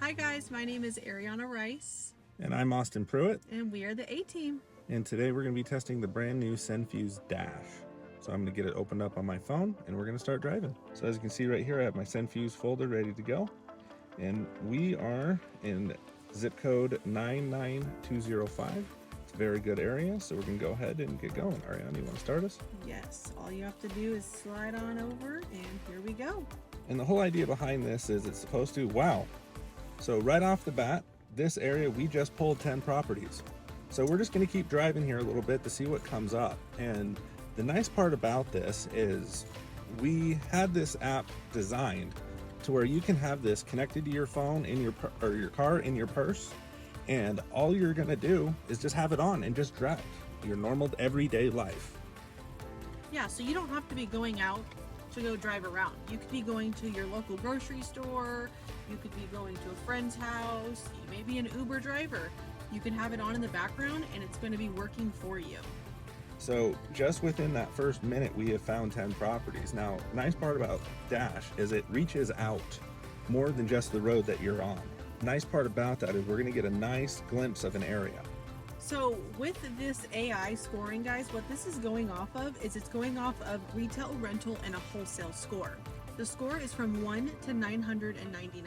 Hi guys, my name is Ariana Rice. And I'm Austin Pruitt. And we are the A-Team. And today we're going to be testing the brand new SendFuse Dash. So I'm going to get it opened up on my phone and we're going to start driving. So as you can see right here, I have my SendFuse folder ready to go. And we are in zip code 99205. It's a very good area, so we're going to go ahead and get going. Ariana, you want to start us? Yes, all you have to do is slide on over and here we go. And the whole idea behind this is it's supposed to, wow. So right off the bat, this area, we just pulled 10 properties. So we're just going to keep driving here a little bit to see what comes up. And the nice part about this is we had this app designed to where you can have this connected to your phone in your car in your purse, and all you're going to do is just have it on and just drive your normal everyday life. Yeah, so you don't have to be going out to go drive around. You could be going to your local grocery store, you could be going to a friend's house, you may be an Uber driver. You can have it on in the background and it's going to be working for you. So just within that first minute, we have found 10 properties. Now, nice part about Dash is it reaches out more than just the road that you're on. Nice part about that is we're going to get a nice glimpse of an area. So with this AI scoring, guys, what this is going off of is it's going off of retail, rental, and a wholesale score. The score is from 1 to 999.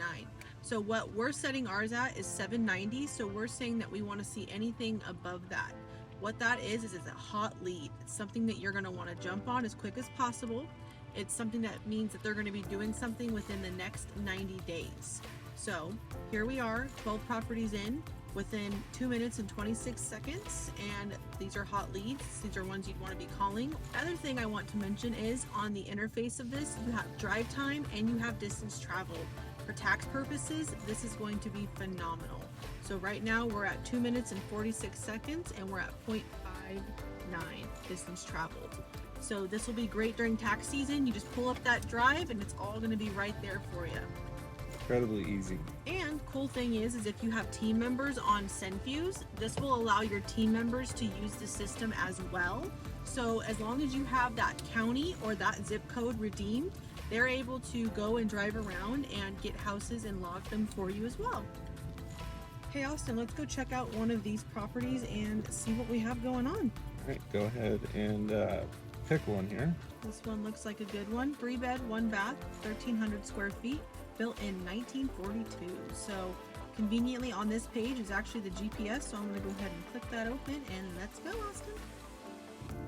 So what we're setting ours at is 790. So we're saying that we want to see anything above that. What that is it's a hot lead. It's something that you're going to want to jump on as quick as possible. It's something that means that they're going to be doing something within the next 90 days. So here we are, 12 properties in within 2 minutes and 26 seconds. And these are hot leads. These are ones you'd want to be calling. Other thing I want to mention is on the interface of this, you have drive time and you have distance traveled. For tax purposes, this is going to be phenomenal. So right now we're at 2 minutes and 46 seconds and we're at 0.59 distance traveled. So this will be great during tax season. You just pull up that drive and it's all going to be right there for you. Incredibly easy. And cool thing is if you have team members on SendFuse, this will allow your team members to use the system as well. So as long as you have that county or that zip code redeemed, they're able to go and drive around and get houses and log them for you as well. Hey Austin, let's go check out one of these properties and see what we have going on. All right, go ahead and pick one here. This one looks like a good one. 3-bed, 1-bath, 1,300 square feet, built in 1942. So conveniently on this page is actually the GPS, so I'm going to go ahead and click that open and let's go, Austin.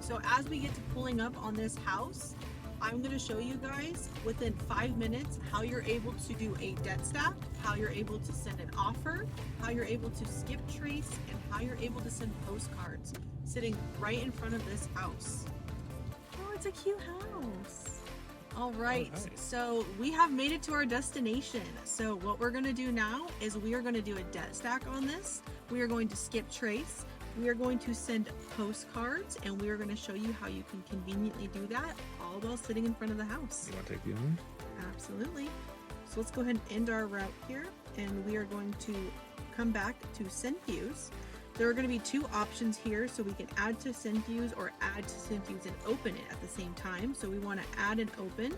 So as we get to pulling up on this house, I'm going to show you guys within 5 minutes how you're able to do a debt stack, how you're able to send an offer, how you're able to skip trace, and how you're able to send postcards sitting right in front of this house. Oh, it's a cute house. All right, so we have made it to our destination. So what we're going to do now is we are going to do a debt stack on this. We are going to skip trace. We are going to send postcards and we are going to show you how you can conveniently do that all while sitting in front of the house. You want to take the honor? Absolutely. So let's go ahead and end our route here and we are going to come back to SendFuse. There are going to be two options here, so we can add to SendFuse or add to SendFuse and open it at the same time. So we want to add and open.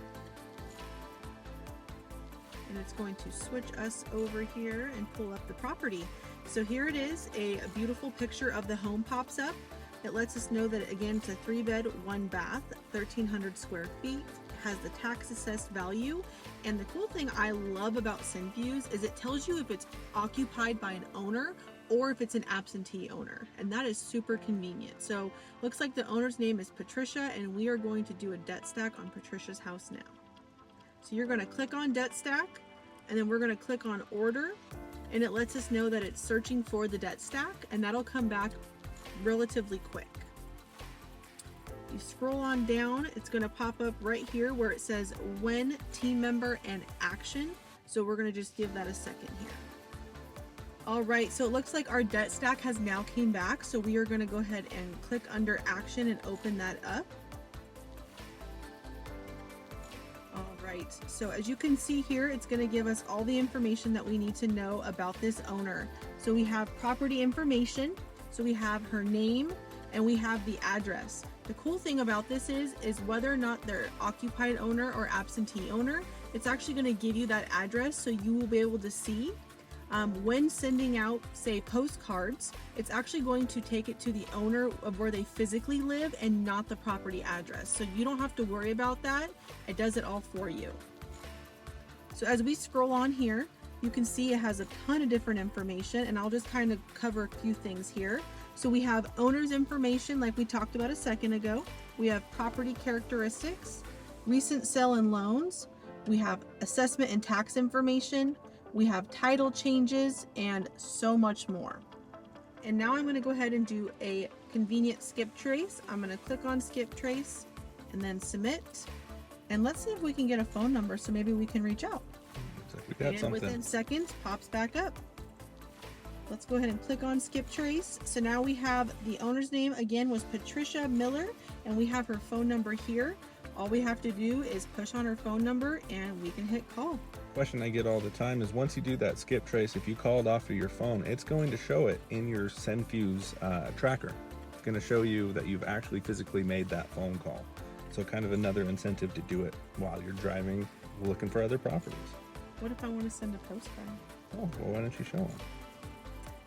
And it's going to switch us over here and pull up the property. So here it is, a beautiful picture of the home pops up. It lets us know that, again, it's a 3-bed, 1-bath, 1,300 square feet, has the tax assessed value. And the cool thing I love about SendFuse is it tells you if it's occupied by an owner or if it's an absentee owner, and that is super convenient. So looks like the owner's name is Patricia, and we are going to do a debt stack on Patricia's house now. So you're going to click on debt stack, and then we're going to click on order, and it lets us know that it's searching for the debt stack, and that'll come back relatively quick. You scroll on down, it's going to pop up right here where it says when team member and action. So we're going to just give that a second here. All right, so it looks like our debt stack has now came back. So we are going to go ahead and click under action and open that up. All right, so as you can see here, it's going to give us all the information that we need to know about this owner. So we have property information. So we have her name and we have the address. The cool thing about this is whether or not they're occupied owner or absentee owner, it's actually going to give you that address so you will be able to see When sending out, say, postcards, it's actually going to take it to the owner of where they physically live and not the property address. So you don't have to worry about that. It does it all for you. So as we scroll on here, you can see it has a ton of different information, and I'll just kind of cover a few things here. So we have owner's information like we talked about a second ago. We have property characteristics, recent sale and loans. We have assessment and tax information. We have title changes and so much more. And now I'm going to go ahead and do a convenient skip trace. I'm going to click on skip trace and then submit. And let's see if we can get a phone number so maybe we can reach out. We got and something. Within seconds, pops back up. Let's go ahead and click on skip trace. So now we have the owner's name again was Patricia Miller, and we have her phone number here. All we have to do is push on her phone number and we can hit call. Question I get all the time is once you do that skip trace, if you called off of your phone, it's going to show it in your SendFuse tracker. It's going to show you that you've actually physically made that phone call. So kind of another incentive to do it while you're driving, looking for other properties. What if I want to send a postcard? Oh, well, why don't you show them?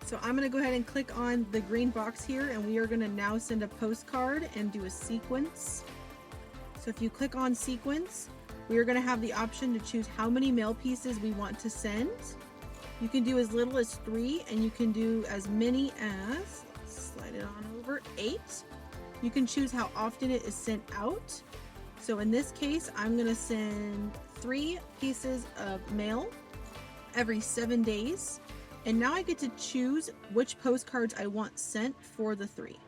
So I'm going to go ahead and click on the green box here, and we are going to now send a postcard and do a sequence. So if you click on sequence, we are going to have the option to choose how many mail pieces we want to send. You can do as little as 3, and you can do as many as, slide it on over, 8. You can choose how often it is sent out. So in this case, I'm going to send 3 pieces of mail every 7 days. And now I get to choose which postcards I want sent for the 3.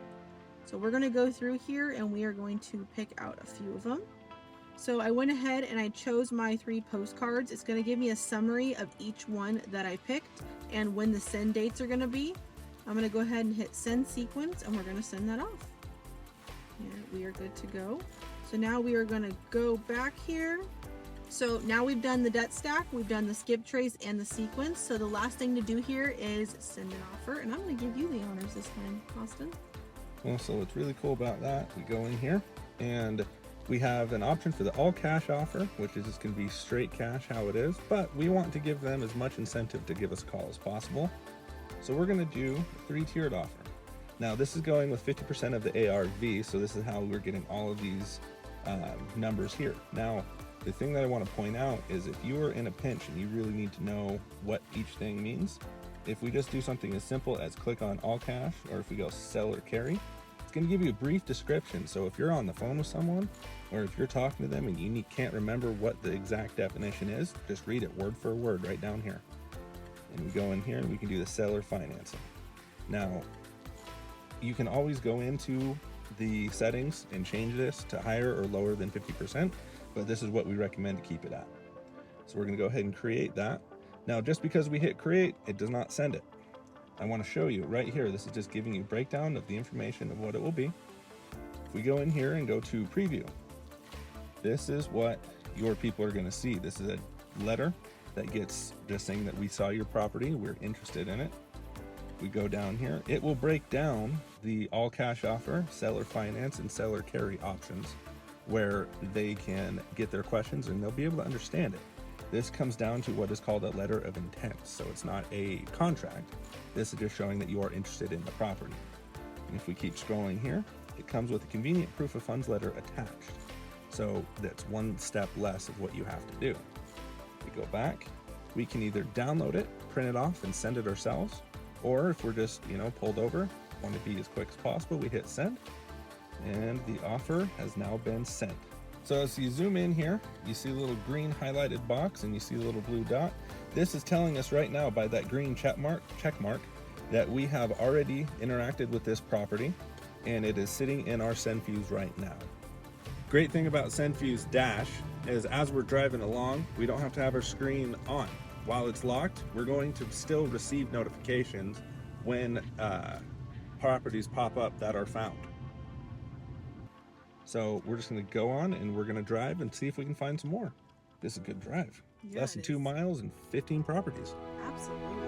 So we're going to go through here and we are going to pick out a few of them. So I went ahead and I chose my 3 postcards. It's going to give me a summary of each one that I picked and when the send dates are going to be. I'm going to go ahead and hit send sequence and we're going to send that off. And we are good to go. So now we are going to go back here. So now we've done the debt stack, we've done the skip trace and the sequence. So the last thing to do here is send an offer, and I'm going to give you the honors this time, Austin. Well, so what's really cool about that, we go in here and we have an option for the all cash offer, which is just going to be straight cash how it is, but we want to give them as much incentive to give us a call as possible. So we're going to do a 3-tiered offer. Now this is going with 50% of the ARV, so this is how we're getting all of these numbers here. Now, the thing that I want to point out is if you are in a pinch and you really need to know what each thing means, if we just do something as simple as click on all cash, or if we go sell or carry, it's going to give you a brief description. So if you're on the phone with someone, or if you're talking to them and you can't remember what the exact definition is, just read it word for word right down here. And we go in here and we can do the seller financing. Now, you can always go into the settings and change this to higher or lower than 50%. But this is what we recommend to keep it at. So we're going to go ahead and create that. Now, just because we hit create, it does not send it. I want to show you right here. This is just giving you a breakdown of the information of what it will be. If we go in here and go to preview, this is what your people are going to see. This is a letter that gets just saying that we saw your property, we're interested in it. We go down here, it will break down the all cash offer, seller finance, and seller carry options, where they can get their questions and they'll be able to understand it. This comes down to what is called a letter of intent. So it's not a contract. This is just showing that you are interested in the property. And if we keep scrolling here, it comes with a convenient proof of funds letter attached. So that's one step less of what you have to do. We go back, we can either download it, print it off and send it ourselves, or if we're just, pulled over, want to be as quick as possible, we hit send. And the offer has now been sent. So as you zoom in here, you see a little green highlighted box and you see a little blue dot. This is telling us right now by that green check mark that we have already interacted with this property and it is sitting in our SendFuse right now. Great thing about SendFuse Dash is as we're driving along, we don't have to have our screen on. While it's locked, we're going to still receive notifications when properties pop up that are found. So we're just going to go on and we're going to drive and see if we can find some more. This is a good drive. Yeah, Less than 2 miles and 15 properties. Absolutely.